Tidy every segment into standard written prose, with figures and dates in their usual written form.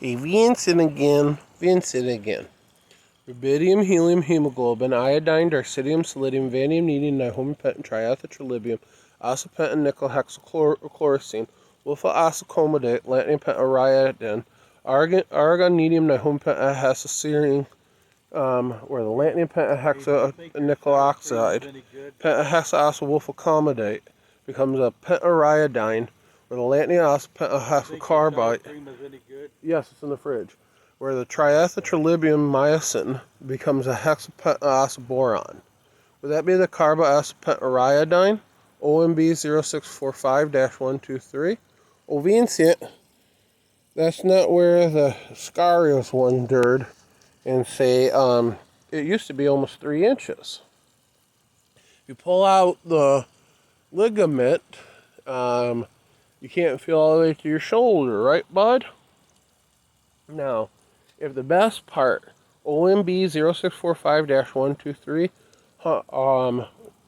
Hey, Vincent again. Vincent again. Rubidium, helium, hemoglobin, iodine, darcidium, selenium, vanadium, nedium, nihomepentin, triethyltrillium, osapentin, nickel, hexachlorothene, wolfa osocomodate, lanthanum pentariodin, argon, nedium, nihomepentin, hexaserine, where the lanthanum pentahexa oxide, pentahexaoswolfacomodate becomes a pentariodine, where the lanthanum pentahexacarbide. Yes, it's in the fridge. Where the triethyltrillium myosin becomes a hexapentaboron. Would that be the carboxypentariodine? OMB 0645-123? Oh, Vincent, that's not where the scarios wandered and say, it used to be almost 3 inches. You pull out the ligament, you can't feel all the way to your shoulder, right, bud? Now, if the best part, OMB 0645-123,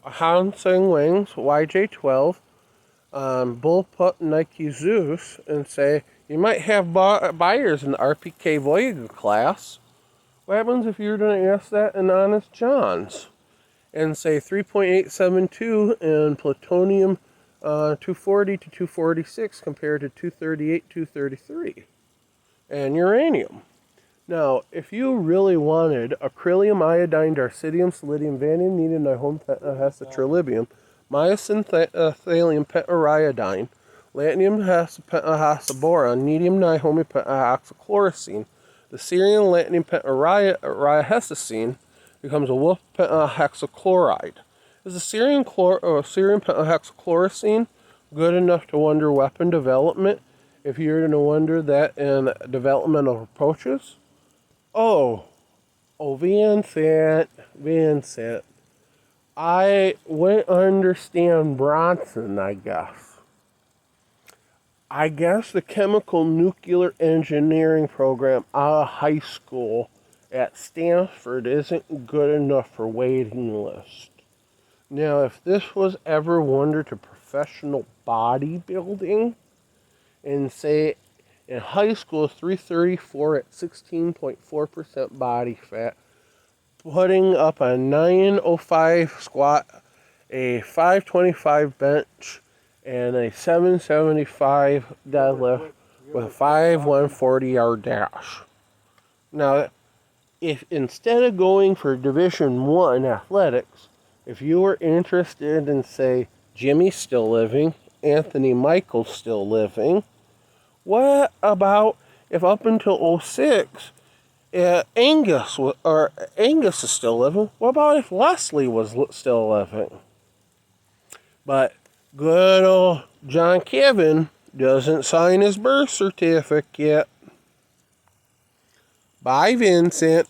Hansing Wings, YJ12, Bullpup Nike Zeus, and say, you might have buyers in the RPK Voyager class. What happens if you were going to ask that in Honest John's? And say 3.872 in plutonium 240 to 246 compared to 238, 233. And uranium. Now, if you really wanted acrylium, iodine, darcidium, selenium, vanadium, nedium, nihomepenthyllium, myosin, thallium, pentariodine, lanthanum, hexapentaboron, nedium, nihomepenthylchlorothene, the serine lanthanum pentahexacene becomes a wolf pentahexachloride. Is the serine pentahexachlorothene good enough to wonder weapon development? If you're going to wonder that in developmental approaches? Oh, Vincent. I wouldn't understand Bronson, I guess. I guess the chemical nuclear engineering program out of high school at Stanford isn't good enough for waiting list. Now, if this was ever wondered to professional bodybuilding, and say in high school 334 at 16.4% body fat, putting up a 905 squat, a 525 bench, and a 775 deadlift with a 5-140 yard dash. Now, if instead of going for Division I athletics, if you were interested in, say, Jimmy's still living, Anthony Michael's still living, what about if up until 06, Angus is still living? What about if Leslie was still living? But good old John Kevin doesn't sign his birth certificate. Bye, Vincent.